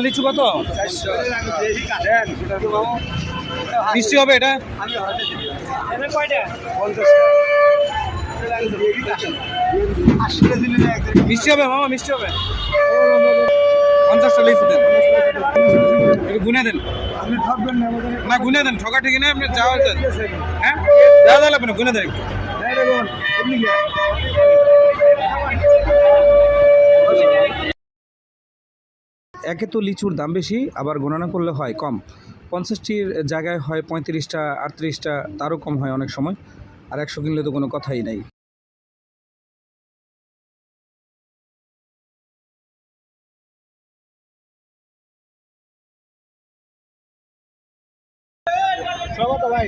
লিচু কত? মিষ্টি হবে এটা? মিষ্টি হবে মামা, মিষ্টি হবে। 50টা লিচু দেন, গুনে দেন। না গুনে দেন, ঠকা ঠিক না, আপনি যাওয়া দেন। হ্যাঁ দেওয়া যাবে না, গুনে দেন। একে তো লিচুর দাম বেশি, আবার গণনা করলে হয় কম। 50টির জায়গায় হয় 35টা, 38টা, তারও কম হয় অনেক সময়। আর 100 কিনলে তো কোনো কথাই নাই। ভাই